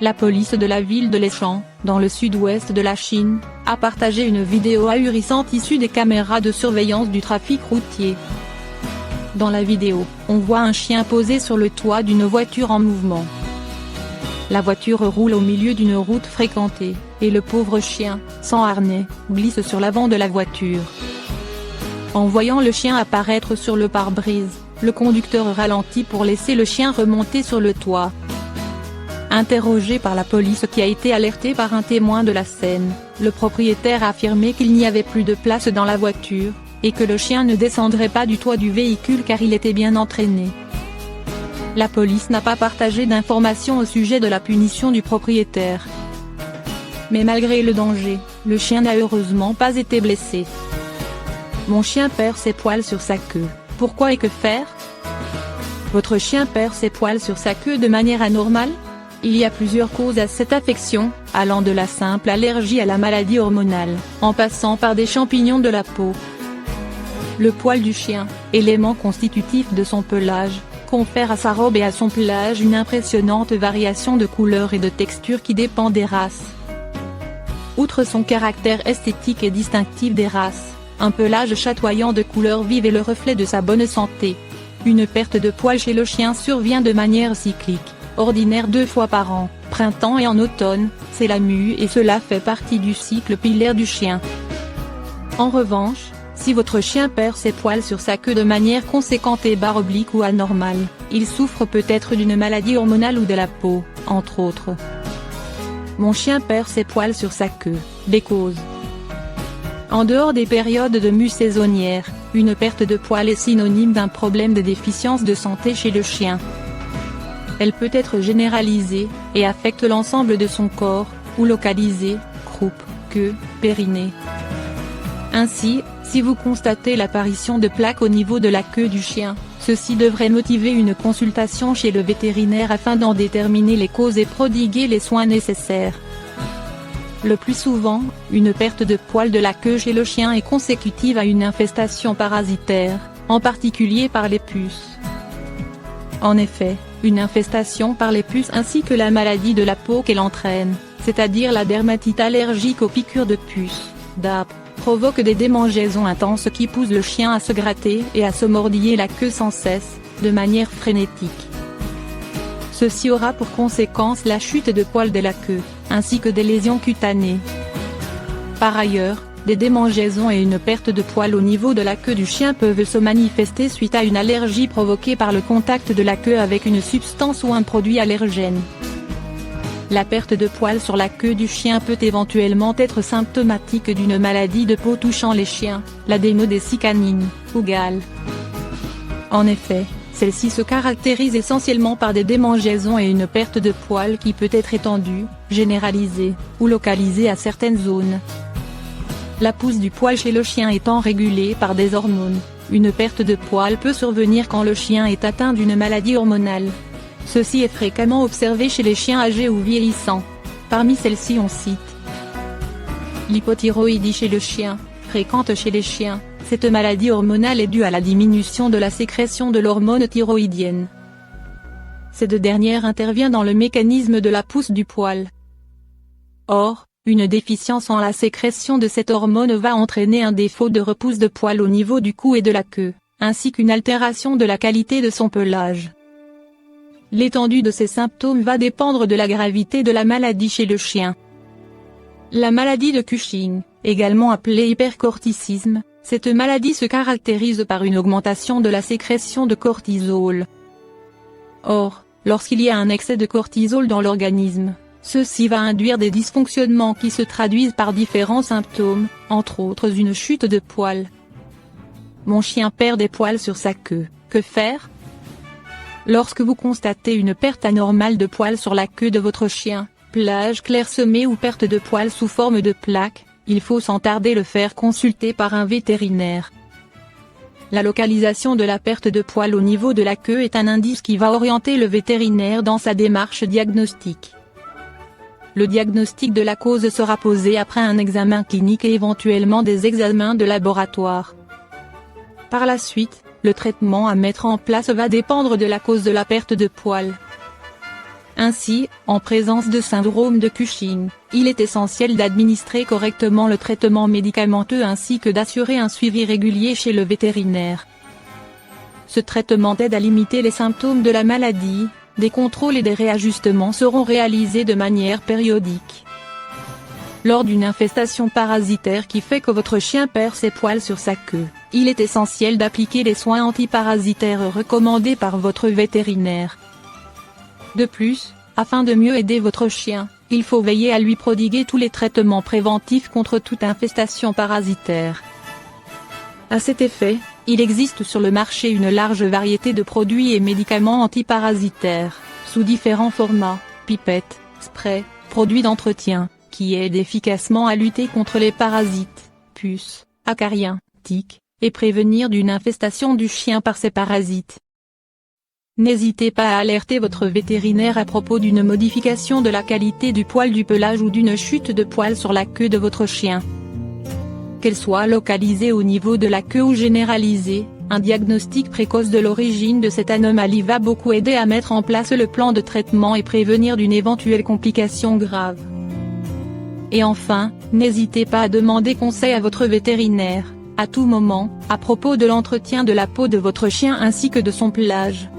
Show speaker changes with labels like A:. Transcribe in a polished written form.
A: La police de la ville de Leshan, dans le sud-ouest de la Chine, a partagé une vidéo ahurissante issue des caméras de surveillance du trafic routier. Dans la vidéo, on voit un chien posé sur le toit d'une voiture en mouvement. La voiture roule au milieu d'une route fréquentée, et le pauvre chien, sans harnais, glisse sur l'avant de la voiture. En voyant le chien apparaître sur le pare-brise, le conducteur ralentit pour laisser le chien remonter sur le toit. Interrogé par la police qui a été alertée par un témoin de la scène, le propriétaire a affirmé qu'il n'y avait plus de place dans la voiture, et que le chien ne descendrait pas du toit du véhicule car il était bien entraîné. La police n'a pas partagé d'informations au sujet de la punition du propriétaire. Mais malgré le danger, le chien n'a heureusement pas été blessé. Mon chien perd ses poils sur sa queue, pourquoi et que faire? Votre chien perd ses poils sur sa queue de manière anormale? Il y a plusieurs causes à cette affection, allant de la simple allergie à la maladie hormonale, en passant par des champignons de la peau. Le poil du chien, élément constitutif de son pelage, confère à sa robe et à son pelage une impressionnante variation de couleur et de texture qui dépend des races. Outre son caractère esthétique et distinctif des races, un pelage chatoyant de couleurs vives est le reflet de sa bonne santé. Une perte de poils chez le chien survient de manière cyclique, ordinaire 2 fois par an, printemps et en automne, c'est la mue et cela fait partie du cycle pilaire du chien. En revanche, si votre chien perd ses poils sur sa queue de manière conséquente et barre oblique ou anormale, il souffre peut-être d'une maladie hormonale ou de la peau, entre autres. Mon chien perd ses poils sur sa queue, des causes. En dehors des périodes de mue saisonnières, une perte de poils est synonyme d'un problème de déficience de santé chez le chien. Elle peut être généralisée, et affecte l'ensemble de son corps, ou localisée, croupe, queue, périnée. Ainsi, si vous constatez l'apparition de plaques au niveau de la queue du chien, ceci devrait motiver une consultation chez le vétérinaire afin d'en déterminer les causes et prodiguer les soins nécessaires. Le plus souvent, une perte de poils de la queue chez le chien est consécutive à une infestation parasitaire, en particulier par les puces. En effet, une infestation par les puces ainsi que la maladie de la peau qu'elle entraîne, c'est-à-dire la dermatite allergique aux piqûres de puces, DAP, provoque des démangeaisons intenses qui poussent le chien à se gratter et à se mordiller la queue sans cesse, de manière frénétique. Ceci aura pour conséquence la chute de poils de la queue, ainsi que des lésions cutanées. Par ailleurs, des démangeaisons et une perte de poils au niveau de la queue du chien peuvent se manifester suite à une allergie provoquée par le contact de la queue avec une substance ou un produit allergène. La perte de poils sur la queue du chien peut éventuellement être symptomatique d'une maladie de peau touchant les chiens, l'adénodécie canine, ou gale. En effet, celle-ci se caractérise essentiellement par des démangeaisons et une perte de poils qui peut être étendue, généralisée, ou localisée à certaines zones. La pousse du poil chez le chien étant régulée par des hormones, une perte de poils peut survenir quand le chien est atteint d'une maladie hormonale. Ceci est fréquemment observé chez les chiens âgés ou vieillissants. Parmi celles-ci on cite l'hypothyroïdie chez le chien, fréquente chez les chiens. Cette maladie hormonale est due à la diminution de la sécrétion de l'hormone thyroïdienne. Cette dernière intervient dans le mécanisme de la pousse du poil. Or, une déficience en la sécrétion de cette hormone va entraîner un défaut de repousse de poils au niveau du cou et de la queue, ainsi qu'une altération de la qualité de son pelage. L'étendue de ces symptômes va dépendre de la gravité de la maladie chez le chien. La maladie de Cushing, également appelée hypercorticisme, cette maladie se caractérise par une augmentation de la sécrétion de cortisol. Or, lorsqu'il y a un excès de cortisol dans l'organisme, ceci va induire des dysfonctionnements qui se traduisent par différents symptômes, entre autres une chute de poils. Mon chien perd des poils sur sa queue, que faire? Lorsque vous constatez une perte anormale de poils sur la queue de votre chien, pelage clairsemé ou perte de poils sous forme de plaques, il faut sans tarder le faire consulter par un vétérinaire. La localisation de la perte de poils au niveau de la queue est un indice qui va orienter le vétérinaire dans sa démarche diagnostique. Le diagnostic de la cause sera posé après un examen clinique et éventuellement des examens de laboratoire. Par la suite, le traitement à mettre en place va dépendre de la cause de la perte de poils. Ainsi, en présence de syndrome de Cushing, il est essentiel d'administrer correctement le traitement médicamenteux ainsi que d'assurer un suivi régulier chez le vétérinaire. Ce traitement aide à limiter les symptômes de la maladie, des contrôles et des réajustements seront réalisés de manière périodique. Lors d'une infestation parasitaire qui fait que votre chien perd ses poils sur sa queue, il est essentiel d'appliquer les soins antiparasitaires recommandés par votre vétérinaire. De plus, afin de mieux aider votre chien, il faut veiller à lui prodiguer tous les traitements préventifs contre toute infestation parasitaire. À cet effet, il existe sur le marché une large variété de produits et médicaments antiparasitaires, sous différents formats, pipettes, sprays, produits d'entretien, qui aident efficacement à lutter contre les parasites, puces, acariens, tiques, et prévenir d'une infestation du chien par ces parasites. N'hésitez pas à alerter votre vétérinaire à propos d'une modification de la qualité du poil du pelage ou d'une chute de poil sur la queue de votre chien. Qu'elle soit localisée au niveau de la queue ou généralisée, un diagnostic précoce de l'origine de cette anomalie va beaucoup aider à mettre en place le plan de traitement et prévenir d'une éventuelle complication grave. Et enfin, n'hésitez pas à demander conseil à votre vétérinaire, à tout moment, à propos de l'entretien de la peau de votre chien ainsi que de son pelage.